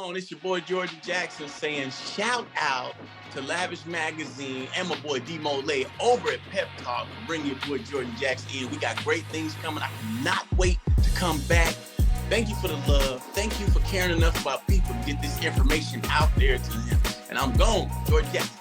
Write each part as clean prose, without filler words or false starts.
on? It's your boy Georgia Jackson saying shout out to Lavish Magazine and my boy D Mole over at Pep Talk for bringing your boy Jordan Jackson in. We got great things coming. I cannot wait to come back. Thank you for the love. Thank you for caring enough about people to get this information out there to them. And I'm gone, Jordan Jackson.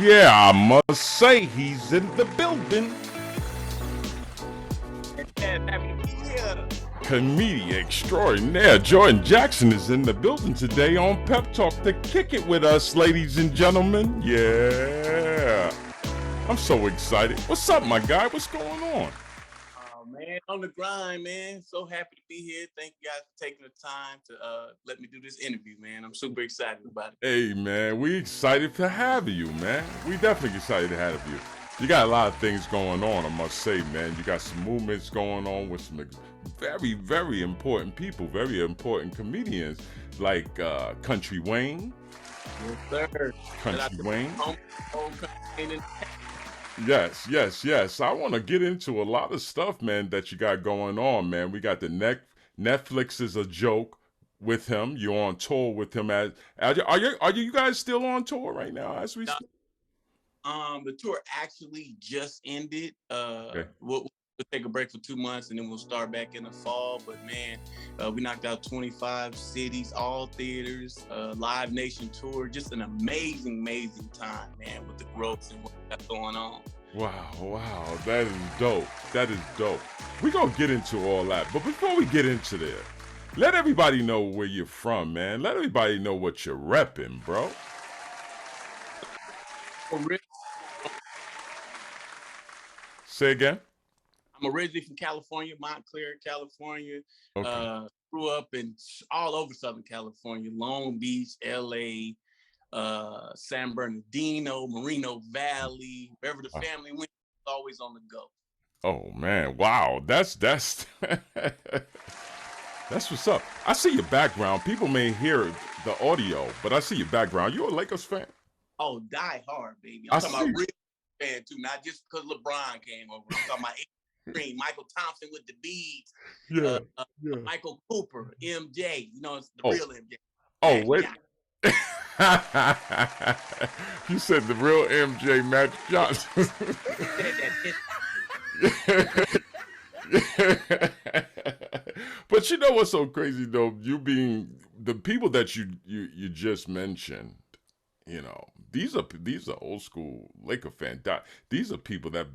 Yeah, I must say he's in the building. Comedian extraordinaire Jordan Jackson is in the building today on Pep Talk to kick it with us, ladies and gentlemen. Yeah, I'm so excited. What's up, my guy? What's going on? Man, on the grind, man. So happy to be here. Thank you guys for taking the time to let me do this interview, man. I'm super excited about it. Hey, man, we excited to have you, man. We definitely excited to have you. You got a lot of things going on, I must say, man. You got some movements going on with some very, very important people, very important comedians like Kountry Wayne. Yes, sir. Kountry Wayne. Yes. I want to get into a lot of stuff, man, that you got going on, man. We got the Netflix is a joke with him. You're on tour with him. Are you guys still on tour right now as we speak? The tour actually just ended. Okay. We'll take a break for 2 months and then we'll start back in the fall. But man, we knocked out 25 cities, all theaters, Live Nation tour. Just an amazing time, man, with the growth and what got going on. Wow, that is dope. We're gonna get into all that, but before we get into there, let everybody know where you're from, man. Let everybody know what you're repping, bro. Say again. I'm originally from California, Montclair, California. Okay. Grew up in all over Southern California, Long Beach, LA, San Bernardino, Moreno Valley, wherever the family went, always on the go. Oh man, wow, that's that's what's up. I see your background. People may hear the audio, but I see your background. You a Lakers fan? Oh, die hard, baby. I'm talking about real fan too, not just because LeBron came over. I'm talking about Michael Thompson with the beads. Yeah. Michael Cooper, MJ. You know, it's the real MJ. Oh, wait. You said the real MJ, Matt Johnson. But you know what's so crazy though? You being the people that you just mentioned, you know, these are old school Laker fans. These are people that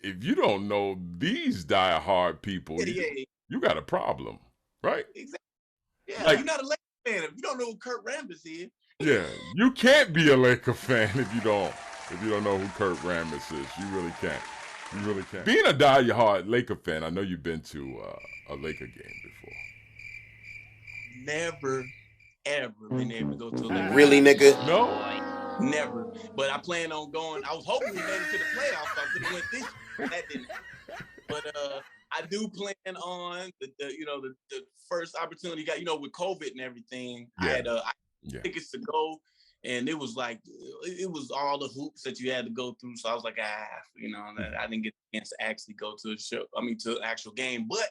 if you don't know these diehard people, you got a problem, right? Exactly. Yeah, like, you're not a Laker fan if you don't know who Kurt Rambis is. Yeah, you can't be a Laker fan if you don't know who Kurt Rambis is. You really can't. You really can't. Being a diehard Laker fan, I know you've been to a Laker game before. Never, ever been able to go to a Laker game. Really, nigga? No. Never. But I plan on going. I was hoping we made it to the playoffs, so I could have went this year. That didn't happen. But I do plan on the first opportunity. Got with COVID and everything. Yeah. I had tickets to go, and it was like it was all the hoops that you had to go through. So I was like, I didn't get the chance to actually go to a show. I mean, to an actual game. But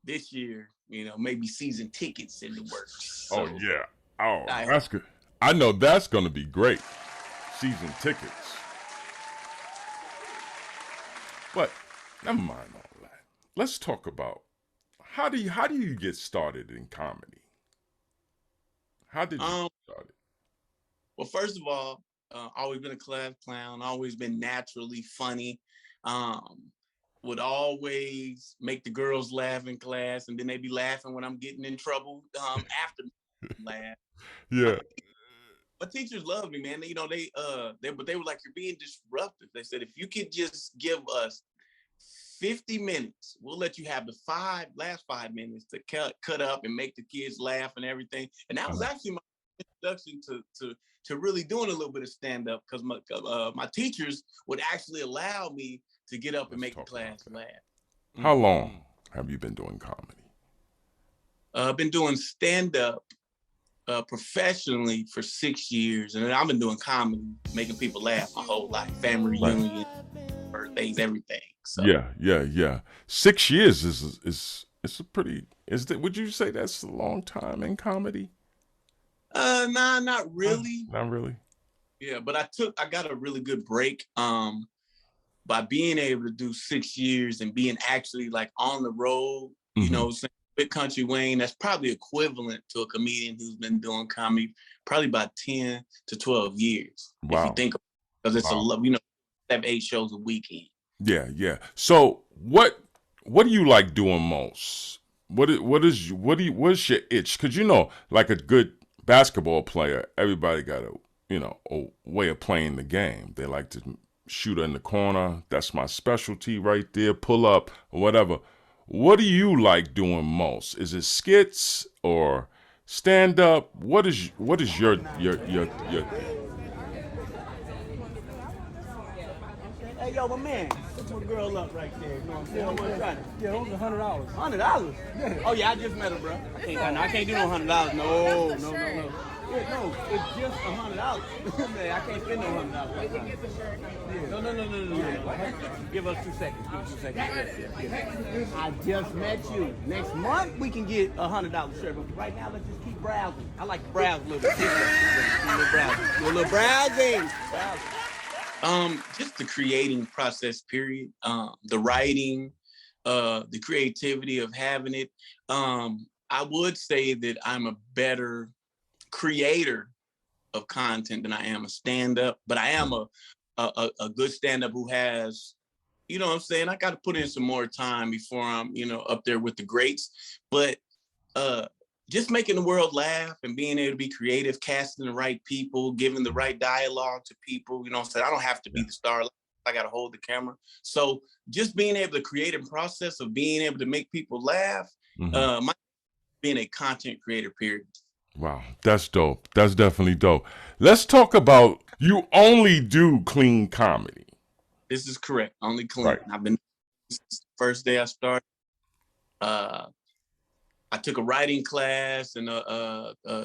this year, maybe season tickets in the works. So, oh yeah. Oh, that's good. I know that's gonna be great. Season tickets. But never mind all that. Let's talk about how do you get started in comedy? How did you get started? Well, first of all, always been a class clown, always been naturally funny. Would always make the girls laugh in class, and then they be laughing when I'm getting in trouble after laugh. Yeah. My teachers loved me, man. They were like, you're being disruptive. They said, if you could just give us 50 minutes, we'll let you have the last 5 minutes to cut up and make the kids laugh and everything. And that was actually my introduction to really doing a little bit of stand up, because my teachers would actually allow me to get up and make the class laugh. How long have you been doing comedy? I've been doing stand up professionally for 6 years, and then I've been doing comedy, making people laugh my whole life, family reunion, birthdays, everything. So Yeah. 6 years is a pretty. Would you say that's a long time in comedy? Nah, not really. Not really. Yeah, but I got a really good break by being able to do 6 years and being actually like on the road, you know, with Kountry Wayne. That's probably equivalent to a comedian who's been doing comedy probably about 10 to 12 years. Wow. If you think, because it's you know, 7-8 shows a weekend. Yeah. So what do you like doing most? What's your itch? Because you know, like a good basketball player, everybody got a way of playing the game. They like to shoot in the corner. That's my specialty right there. Pull up or whatever. What do you like doing most? Is it skits or stand up? What is your Hey, yo, my man, put my girl up right there. You know what I'm saying? Yeah, those are $100. $100? Yeah. Oh, yeah, I just met her, bro. I can't do no $100. No. Yeah, no, it's just $100. Man, I can't spend no $100. No. Give us 2 seconds. Yeah. I just met you. Next month, we can get $100 shirt. But right now, let's just keep browsing. I like to browse a little bit. A little browsing. Just the creating process, period. The writing, the creativity of having it. I would say that I'm a better creator of content than I am a stand-up, but I am a good stand-up who has, you know what I'm saying? I got to put in some more time before I'm, you know, up there with the greats. But just making the world laugh and being able to be creative, casting the right people, giving the right dialogue to people, you know what I'm saying? I don't have to be the star. I got to hold the camera. So just being able to create a process of being able to make people laugh, being a content creator, period. Wow, that's dope. That's definitely dope. Let's talk about, you only do clean comedy. This is correct. Only clean. Right. I've been since the first day I started. I took a writing class and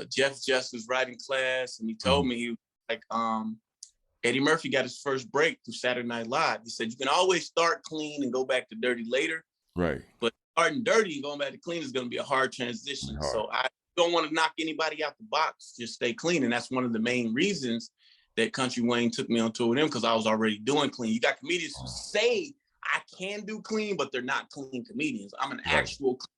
Jeff Justice writing class, and he told me, he was like, Eddie Murphy got his first break through Saturday Night Live. He said, you can always start clean and go back to dirty later. Right. But starting dirty and going back to clean is going to be a hard transition. So I don't want to knock anybody out the box. Just stay clean. And that's one of the main reasons that Kountry Wayne took me on tour with him, because I was already doing clean. You got comedians who say I can do clean, but they're not clean comedians. I'm an actual clean.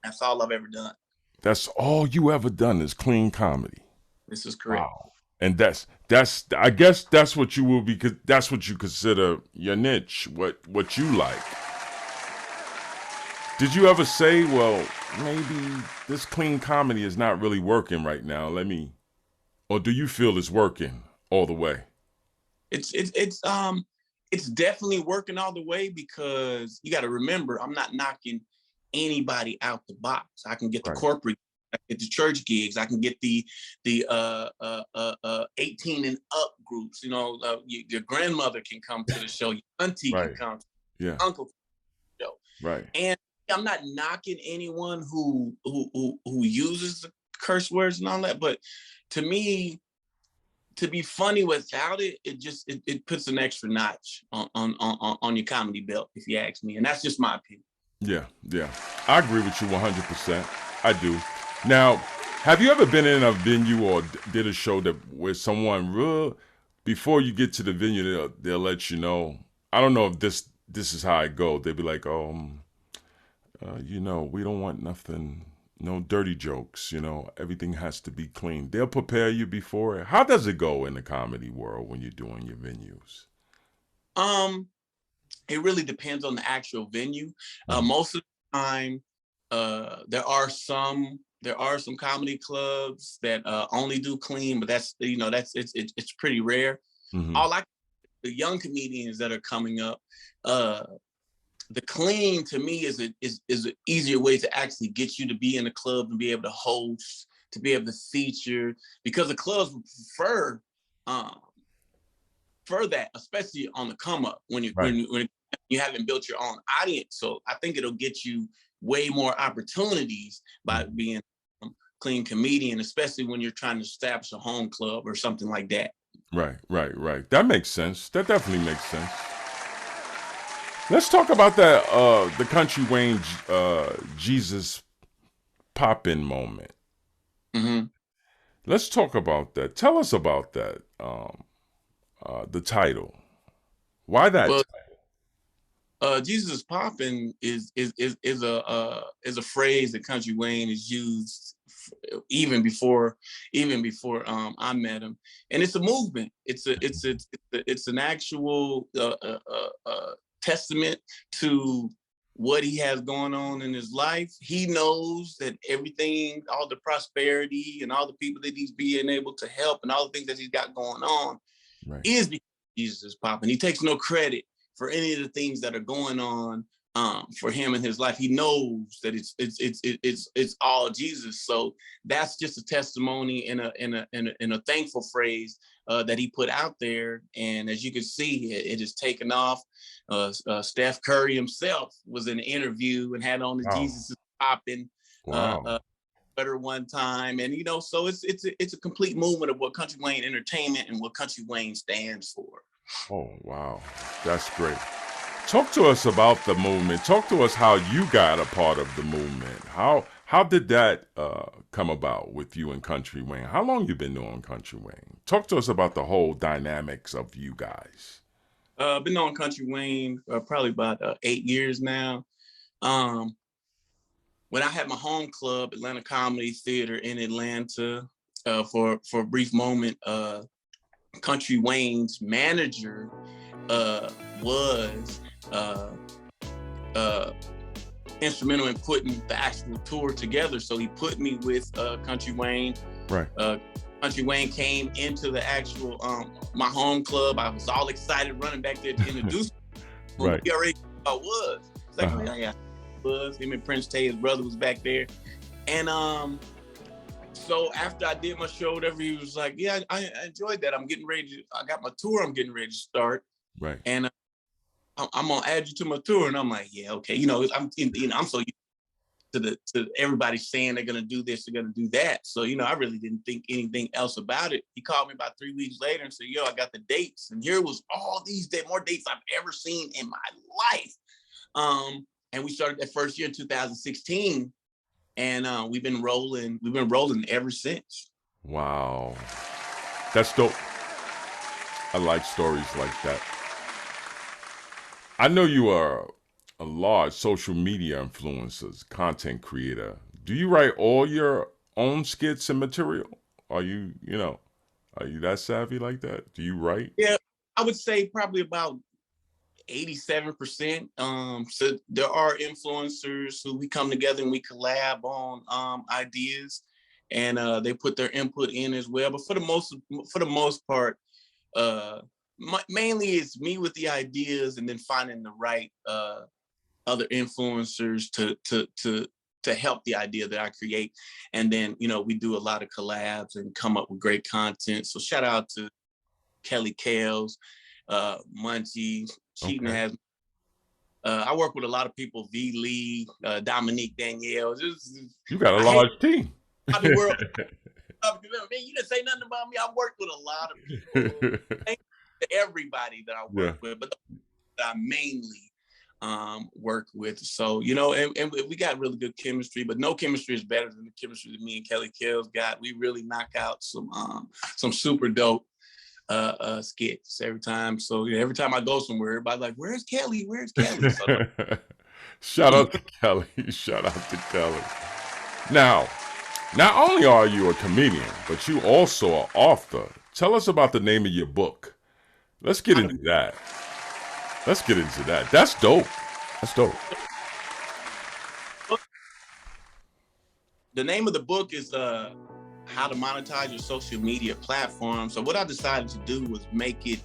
That's all I've ever done. That's all you ever done is clean comedy. This is correct. Wow. And that's I guess that's what you will be, because that's what you consider your niche, what you like. Did you ever say, well, maybe this clean comedy is not really working right now? Or do you feel it's working all the way? It's definitely working all the way, because you got to remember, I'm not knocking anybody out the box. I can get the corporate, I can get the church gigs, I can get the 18 and up groups. You know, your grandmother can come to the show, your auntie can come, your uncle can come to the show. Right. And I'm not knocking anyone who uses the curse words and all that, but to me, to be funny without it, it puts an extra notch on your comedy belt, if you ask me, and that's just my opinion. Yeah, I agree with you 100%. I do. Now, have you ever been in a venue or did a show where someone before you get to the venue, they'll let you know? I don't know if this is how it go. They'll be like, you know, we don't want nothing, no dirty jokes, you know, everything has to be clean. They'll prepare you before it. How does it go in the comedy world when you're doing your venues? It really depends on the actual venue. Most of the time, there are some comedy clubs that only do clean, but that's, you know, it's pretty rare. The young comedians that are coming up, the clean to me is an easier way to actually get you to be in the club and be able to host, to be able to feature, because the clubs would prefer that, especially on the come up when you haven't built your own audience. So I think it'll get you way more opportunities by being a clean comedian, especially when you're trying to establish a home club or something like that. Right. That makes sense. That definitely makes sense. Let's talk about that, the Country Wayne Jesus pop-in moment. Mm-hmm. Let's talk about that. Tell us about that. The title. Why that title? Jesus poppin' is a phrase that Country Wayne has used even before I met him, and it's a movement. It's an actual testament to what he has going on in his life. He knows that everything, all the prosperity and all the people that he's being able to help and all the things that he's got going on is because Jesus is popping. He takes no credit for any of the things that are going on for him in his life. He knows that it's all Jesus. So that's just a testimony and a thankful phrase that he put out there. And as you can see, it has taken off. Steph Curry himself was in an interview and had on the Jesus is popping sweater one time, and so it's a complete movement of what Country Wayne Entertainment and what Country Wayne stands for. Oh wow, that's great. Talk to us about the movement. Talk to us how you got a part of the movement. How did that come about with you and Country Wayne? How long you been doing Country Wayne? Talk to us about the whole dynamics of you guys. Been knowing Country Wayne probably about 8 years now. When I had my home club, Atlanta Comedy Theater in Atlanta, for a brief moment, Country Wayne's manager was instrumental in putting the actual tour together. So he put me with Country Wayne. Right. Country Wayne came into the actual my home club. I was all excited running back there to introduce him. Right. He already was. It's like, yeah, was him and Prince Tay, his brother, was back there. And so after I did my show, whatever, he was like, yeah, I enjoyed that. I got my tour I'm getting ready to start. Right. And I'm gonna add you to my tour. And I'm like, yeah, okay. I'm so used to everybody saying they're gonna do this, they're gonna do that. So, I really didn't think anything else about it. He called me about 3 weeks later and said, I got the dates. And here was all these more dates I've ever seen in my life. And we started that first year in 2016. And we've been rolling ever since. Wow. That's dope. I like stories like that. I know you are a large social media influencer, content creator. Do you write all your own skits and material? Are you that savvy like that? Do you write? Yeah, I would say probably about 87%. So there are influencers who we come together and we collab on ideas, and they put their input in as well. But for the most part, mainly it's me with the ideas, and then finding the right other influencers to help the idea that I create. And then we do a lot of collabs and come up with great content. So shout out to Kelly Kales, Munchie. Cheating has. I work with a lot of people. V. Lee, Dominique Danielle. You got a large team. I mean, man, you didn't say nothing about me. I worked with a lot of people. Thank you to everybody that I work with, but that I mainly work with. So and we got really good chemistry, but no chemistry is better than the chemistry that me and Kelly Kills got. We really knock out some super dope skits every time. So every time I go somewhere, everybody's like, where's Kelly? So, shout out to Kelly. Shout out to Kelly. Now, not only are you a comedian, but you also are author. Tell us about the name of your book. Let's get into that. That's dope. The name of the book is How to Monetize Your Social Media Platform. So what I decided to do was make it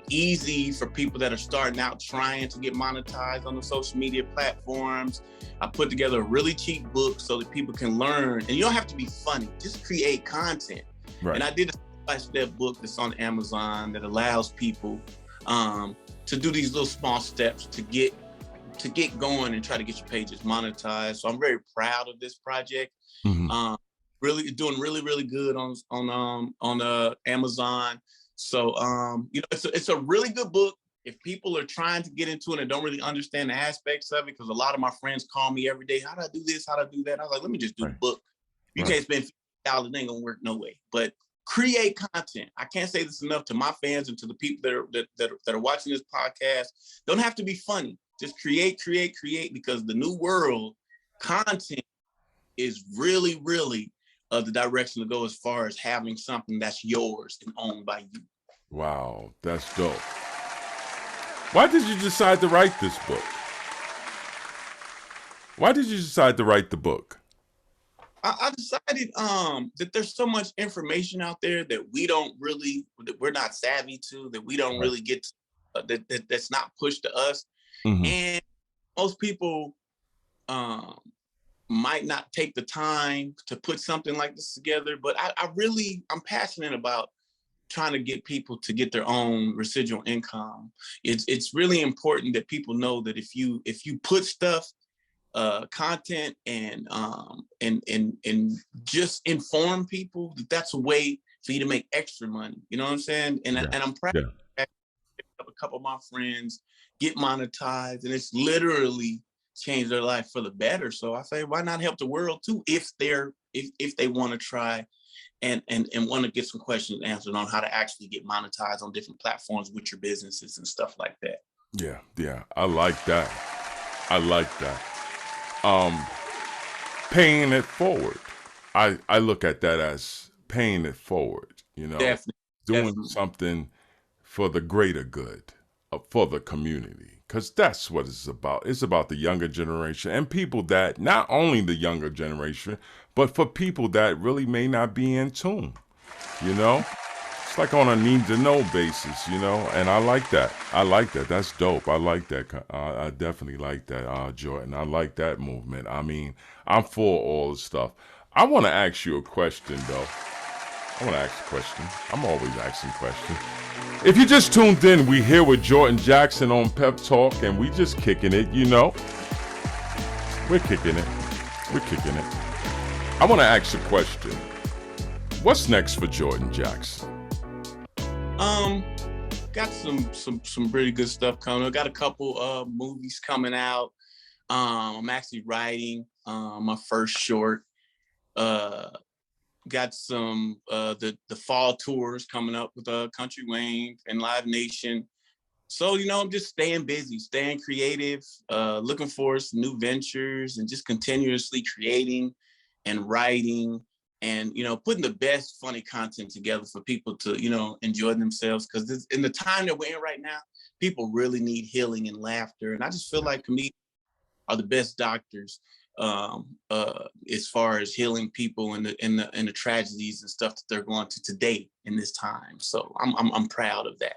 easy for people that are starting out trying to get monetized on the social media platforms. I put together a really cheap book so that people can learn, and you don't have to be funny, just create content. Right. And I did a step-by-step book that's on Amazon that allows people to do these little small steps to get going and try to get your pages monetized. So I'm very proud of this project. Mm-hmm. Really doing really good on Amazon. So you know, it's a really good book if people are trying to get into it and don't really understand the aspects of it, because a lot of my friends call me every day, how do I do this, how do I do that? I was like, let me just do the book. You can't spend $50, it ain't gonna work no way. But create content. I can't say this enough to my fans and to the people that are watching this podcast. Don't have to be funny. Just create, because the new world content is really the direction to go as far as having something that's yours and owned by you. Wow, that's dope. Why did you decide to write this book? Why did you decide to write the book? I decided that there's so much information out there that we're not savvy to, that we don't really get to, that's not pushed to us. Mm-hmm. And most people might not take the time to put something like this together, but I'm passionate about trying to get people to get their own residual income. It's really important that people know that if you put stuff, content and just inform people, that's a way for you to make extra money. You know what I'm saying? And I'm proud of a couple of my friends get monetized, and it's literally changed their life for the better. So I say, why not help the world too, if they want to try and want to get some questions answered on how to actually get monetized on different platforms with your businesses and stuff like that. Yeah. I like that. Paying it forward. I look at that as paying it forward, you know. Definitely. Something for the greater good, for the community. Because that's what it's about. It's about the younger generation and people that, not only the younger generation, but for people that really may not be in tune, you know? It's like on a need-to-know basis, you know? And I like that. That's dope. I like that. I definitely like that, Jordan. I like that movement. I mean, I'm for all the stuff. I want to ask you a question, though. I'm always asking questions. If you just tuned in, we here with Jordan Jackson on Pep Talk, and we just kicking it, you know. We're kicking it. I want to ask a question. What's next for Jordan Jackson? Got some pretty good stuff coming. I got a couple movies coming out. I'm actually writing my first short. Got some the fall tours coming up with Kountry Wayne and Live Nation. So, you know, I'm just staying busy, staying creative, looking for some new ventures, and just continuously creating and writing and, you know, putting the best funny content together for people to, you know, enjoy themselves. Because in the time that we're in right now, people really need healing and laughter. And I just feel like comedians are the best doctors as far as healing people and the tragedies and stuff that they're going to today in this time. So I'm proud of that.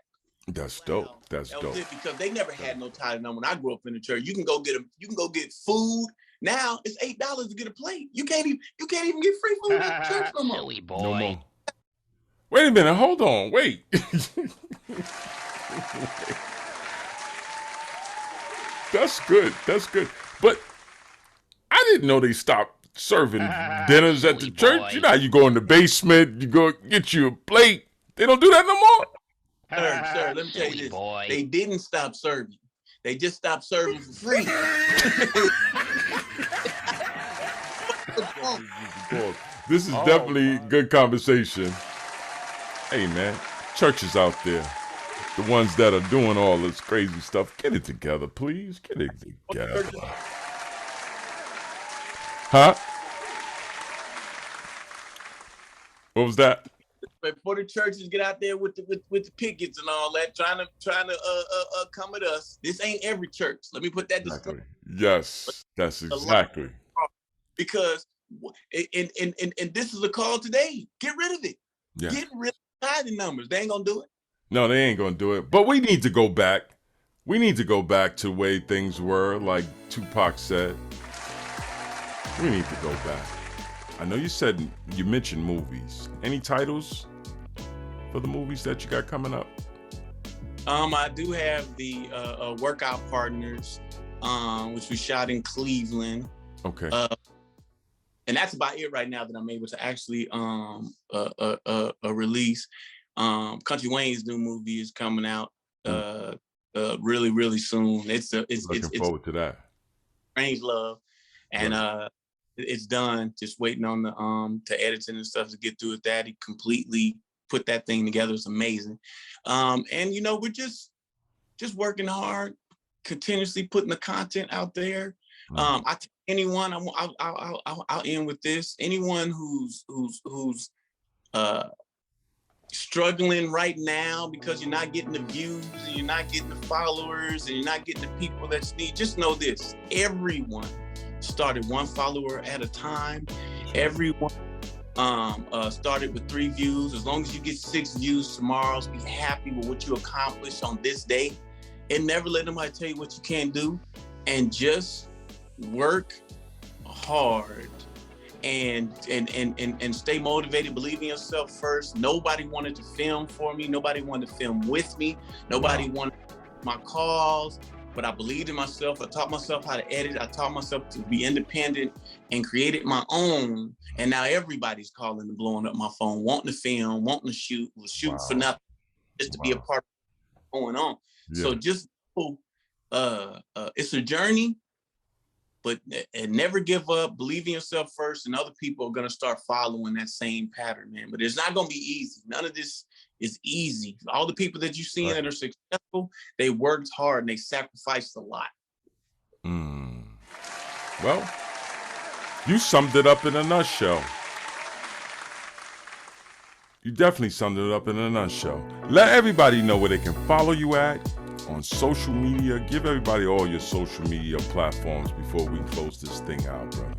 That's dope. That's dope. Because they never had no title. When I grew up in the church, you can go get food. Now it's $8 to get a plate. You can't even get free food at the church no more. Silly boy. No more. Wait a minute. Hold on. Wait. That's good. But I didn't know they stopped serving dinners at the church. Boy. You know how you go in the basement, you go get you a plate. They don't do that no more. Sir, let me tell you this. Boy. They didn't stop serving. They just stopped serving for free. This is definitely good conversation. Hey, man, churches out there, the ones that are doing all this crazy stuff, get it together, please. Get it together. Huh? What was that? Before the churches get out there with the pickets and all that, trying to come at us. This ain't every church. Let me put that. Exactly. Yes, that's exactly. Because and this is a call today. Get rid of it. Yeah. Get rid of the tithing numbers. They ain't gonna do it. No, they ain't gonna do it. But we need to go back. We need to go back to the way things were, like Tupac said. We need to go back. I know you mentioned movies. Any titles for the movies that you got coming up? I do have the Workout Partners, which we shot in Cleveland. Okay. And that's about it right now that I'm able to actually release. Country Wayne's new movie is coming out really, really soon. It's looking forward to that. Strange Love, and it's done. Just waiting on the to editing and stuff to get through with that. He completely put that thing together. It's amazing. And you know, we're just working hard, continuously putting the content out there. I tell anyone, I'll end with this. Anyone who's struggling right now because you're not getting the views and you're not getting the followers and you're not getting the people that you need, just know this: everyone started one follower at a time. Everyone started with 3 views. As long as you get 6 views tomorrow, be happy with what you accomplished on this day, and never let nobody tell you what you can't do, and just work hard and stay motivated. Believe in yourself first. Nobody wanted to film for me. Nobody wanted to film with me. Nobody wanted my calls, but I believed in myself. I taught myself how to edit. I taught myself to be independent and created my own. And now everybody's calling and blowing up my phone, wanting to film, wanting to shoot for nothing, just to be a part of what's going on. Yeah. So just it's a journey, but and never give up. Believe in yourself first, and other people are gonna start following that same pattern, man. But it's not gonna be easy. None of this is easy. All the people that you see that are successful, they worked hard and they sacrificed a lot. Well, you summed it up in a nutshell. You definitely summed it up in a nutshell. Let everybody know where they can follow you at on social media. Give everybody all your social media platforms before we close this thing out, brother.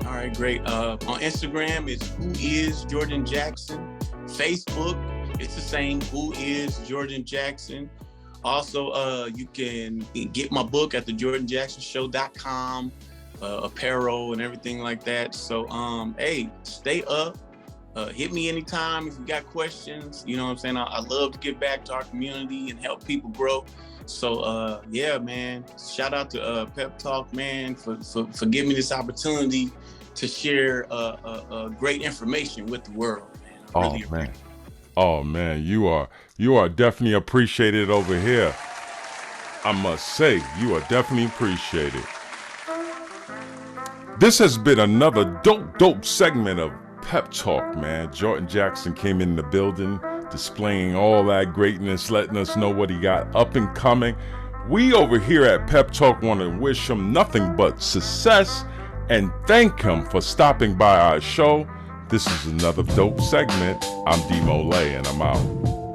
All right, great. On Instagram, it's Who Is Jordan Jackson. Facebook, it's the same, Who Is Jordan Jackson. Also, you can get my book at thejordanjacksonshow.com, apparel and everything like that. So, hey, stay up. Hit me anytime if you got questions. You know what I'm saying? I love to give back to our community and help people grow. So, yeah, man, shout out to Pep Talk, man, for giving me this opportunity to share great information with the world, man. Really appreciate it. Oh man, you are definitely appreciated over here. I must say, you are definitely appreciated. This has been another dope segment of Pep Talk, man. Jordan Jackson came in the building, displaying all that greatness, letting us know what he got up and coming. We over here at Pep Talk want to wish him nothing but success and thank him for stopping by our show. This is another dope segment. I'm D-Mo Lay, and I'm out.